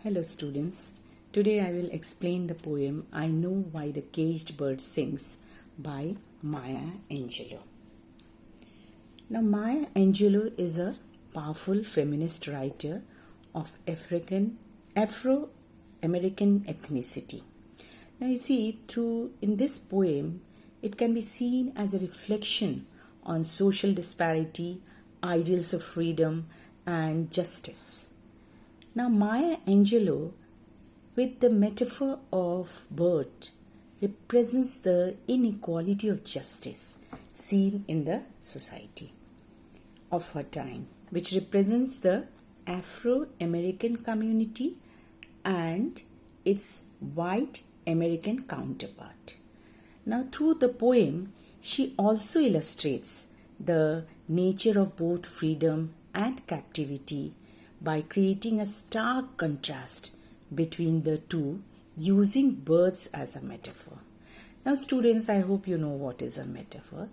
Hello students, today I will explain the poem I Know Why the Caged Bird Sings by Maya Angelou. Now Maya Angelou is a powerful feminist writer of Afro-American ethnicity. Now you see, in this poem, it can be seen as a reflection on social disparity, ideals of freedom and justice. Now, Maya Angelou, with the metaphor of bird, represents the inequality of justice seen in the society of her time, which represents the Afro-American community and its white American counterpart. Now, through the poem, she also illustrates the nature of both freedom and captivity by creating a stark contrast between the two using birds as a metaphor. Now students, I hope you know what is a metaphor.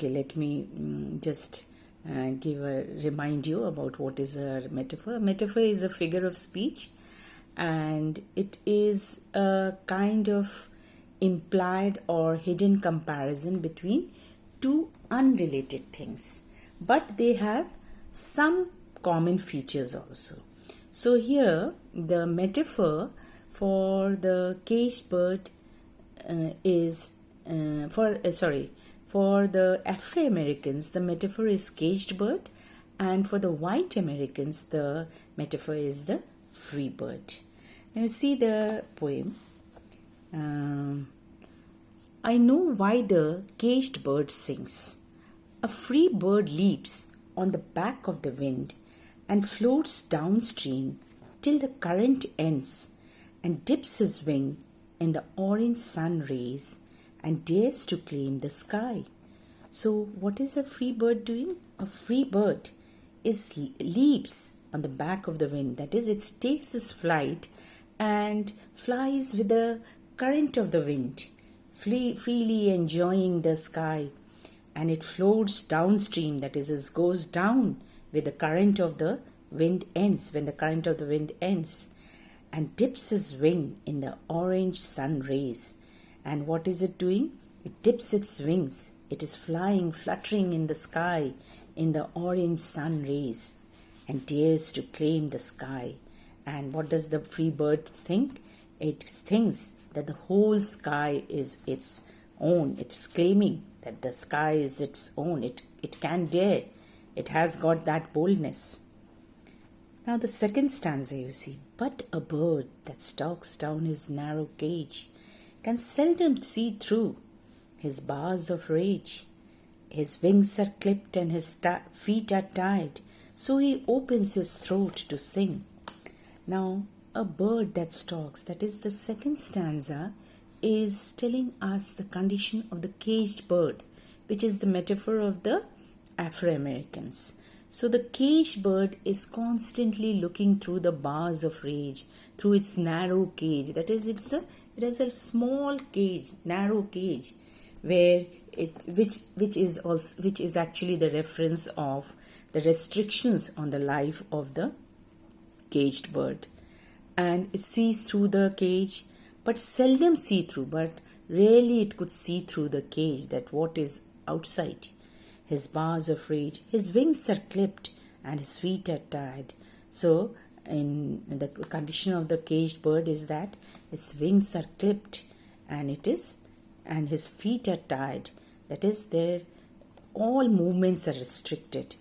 Let me just remind you about what is a metaphor. A metaphor is a figure of speech and it is a kind of implied or hidden comparison between two unrelated things, but they have some common features also. So here the metaphor for the caged bird for the Afro-Americans the metaphor is caged bird, and for the white Americans the metaphor is the free bird. Now you see the poem. I know why the caged bird sings. A free bird leaps on the back of the wind and floats downstream till the current ends and dips his wing in the orange sun rays and dares to claim the sky. So what is a free bird doing? A free bird leaps on the back of the wind. That is, it takes its flight and flies with the current of the wind, freely enjoying the sky, and it floats downstream. That is, it goes down with the current of the wind ends, when the current of the wind ends, and dips his wing in the orange sun rays. And what is it doing? It dips its wings. It is fluttering in the sky in the orange sun rays and dares to claim the sky. And what does the free bird think? It thinks that the whole sky is its own. It's claiming that the sky is its own. It can dare. It has got that boldness. Now the second stanza you see. But a bird that stalks down his narrow cage can seldom see through his bars of rage. His wings are clipped and his feet are tied, so he opens his throat to sing. Now a bird that stalks, that is the second stanza, is telling us the condition of the caged bird, which is the metaphor of the Afro-Americans. So the caged bird is constantly looking through the bars of rage, through its narrow cage. That is, it has a small cage, narrow cage, where which is actually the reference of the restrictions on the life of the caged bird. And it sees through the cage, but seldom see through, but rarely it could see through the cage, that what is outside. His bars of rage, his wings are clipped and his feet are tied. So in the condition of the caged bird is that its wings are clipped and his feet are tied. That is, all movements are restricted,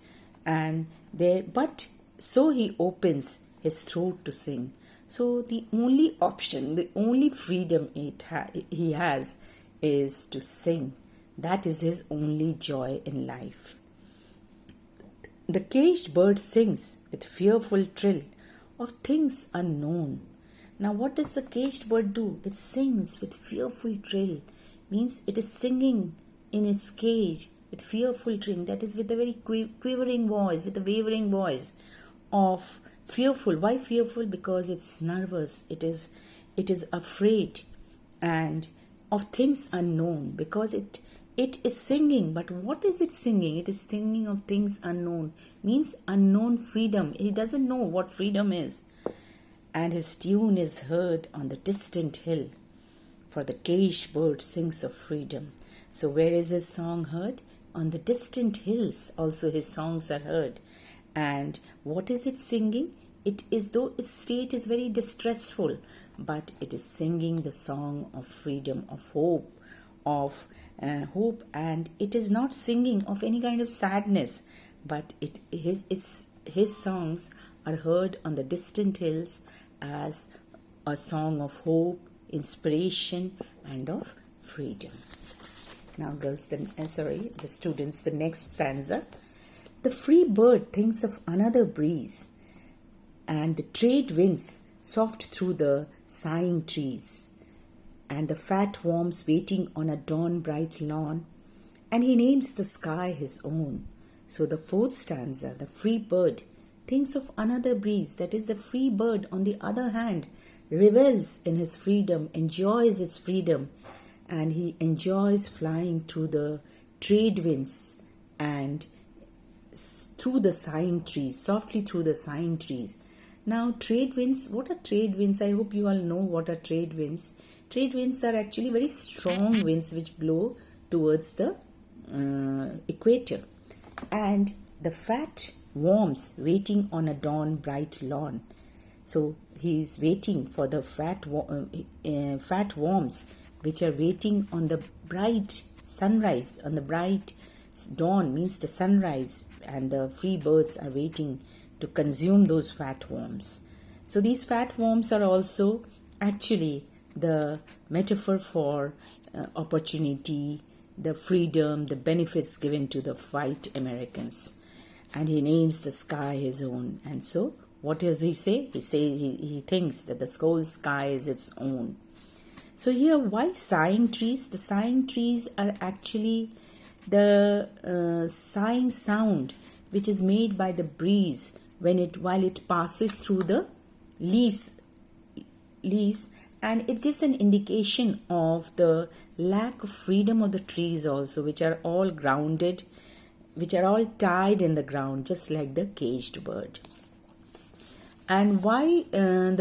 but so he opens his throat to sing. So the only option, the only freedom he has is to sing. That is his only joy in life. The caged bird sings with fearful trill of things unknown. Now what does the caged bird do? It sings with fearful trill. Means it is singing in its cage with fearful trill. That is, with a very quivering voice, with a wavering voice of fearful. Why fearful? Because it's nervous. It is afraid and of things unknown, because it is singing. But what is it singing? It is singing of things unknown, means unknown freedom. It doesn't know what freedom is. and his tune is heard on the distant hill, for the caged bird sings of freedom. So where is his song heard? On the distant hills also his songs are heard. And what is it singing? It is, though its state is very distressful, but it is singing the song of freedom, of hope, hope, and it is not singing of any kind of sadness, but his songs are heard on the distant hills as a song of hope, inspiration, and of freedom. Now, girls, the students, the next stanza. The free bird thinks of another breeze, and the trade winds soft through the sighing trees, and the fat worms waiting on a dawn bright lawn, and he names the sky his own. So the fourth stanza, the free bird thinks of another breeze, that is, the free bird on the other hand revels in his freedom, enjoys its freedom, and he enjoys flying through the trade winds and through the sighing trees, softly through the sighing trees. Now, trade winds, what are trade winds? I hope you all know what are trade winds. Trade winds are actually very strong winds which blow towards the equator. And the fat worms waiting on a dawn bright lawn. So he is waiting for the fat worms which are waiting on the bright sunrise, on the bright dawn means the sunrise, and the free birds are waiting to consume those fat worms. So these fat worms are also actually the metaphor for opportunity, the freedom, the benefits given to the white Americans. And he names the sky his own. And so what does he say? He thinks that the whole sky is its own. So here, why sighing trees? The sighing trees are actually the sighing sound which is made by the breeze while it passes through the leaves, and it gives an indication of the lack of freedom of the trees also, which are all grounded, which are all tied in the ground, just like the caged bird. And why the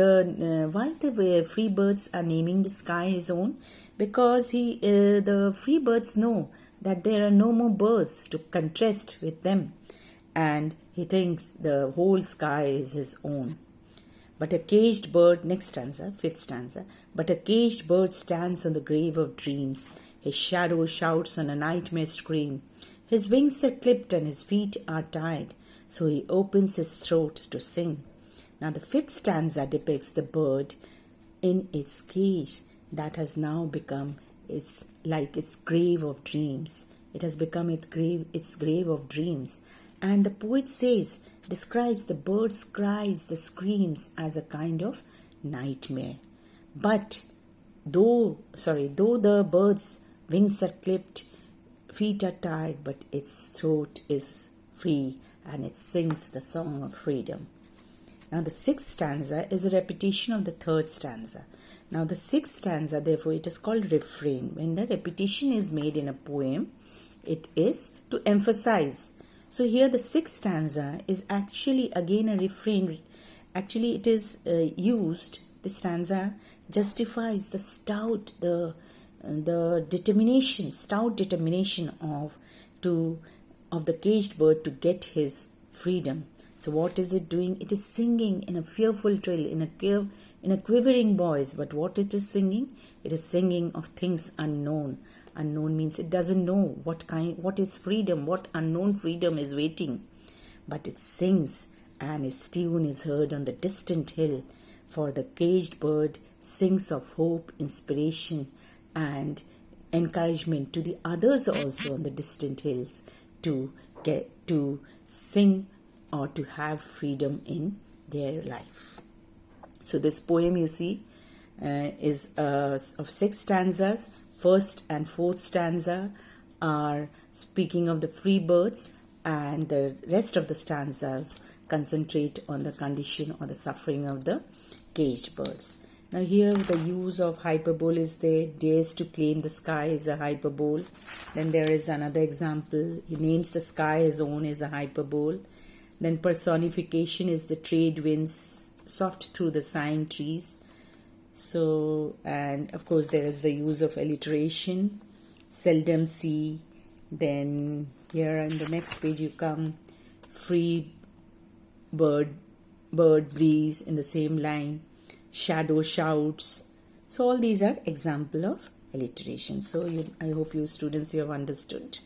free birds are naming the sky his own? Because the free birds know that there are no more birds to contrast with them, and he thinks the whole sky is his own. But a caged bird, next stanza, fifth stanza, but a caged bird stands on the grave of dreams. His shadow shouts on a nightmare scream. His wings are clipped and his feet are tied, so he opens his throat to sing. Now the fifth stanza depicts the bird in its cage that has now become its grave of dreams. It has become its grave of dreams. And the poet describes the bird's cries, the screams, as a kind of nightmare. But though the bird's wings are clipped, feet are tied, but its throat is free and it sings the song of freedom. Now the sixth stanza is a repetition of the third stanza. Now the sixth stanza, therefore, it is called refrain. When the repetition is made in a poem, it is to emphasize. So here the sixth stanza is actually again a refrain. Actually it is used, this stanza justifies the stout determination of the caged bird to get his freedom. So what is it doing? It is singing in a fearful trill, in a quivering voice. But what it is singing? It is singing of things unknown. Unknown means it doesn't know what is freedom, what unknown freedom is waiting. But it sings, and its tune is heard on the distant hill. For the caged bird sings of hope, inspiration, and encouragement to the others also on the distant hills to sing or to have freedom in their life. So this poem, you see, is of 6 stanzas. First and fourth stanza are speaking of the free birds, and the rest of the stanzas concentrate on the condition or the suffering of the caged birds. Now here the use of hyperbole is there. Dares to claim the sky is a hyperbole. Then there is another example. He names the sky his own is a hyperbole. Then personification is the trade winds soft through the sighing trees. So, and of course there is the use of alliteration, seldom see. Then here on the next page you come, free bird breeze in the same line, shadow shouts. So all these are example of alliteration. So I hope you students, you have understood.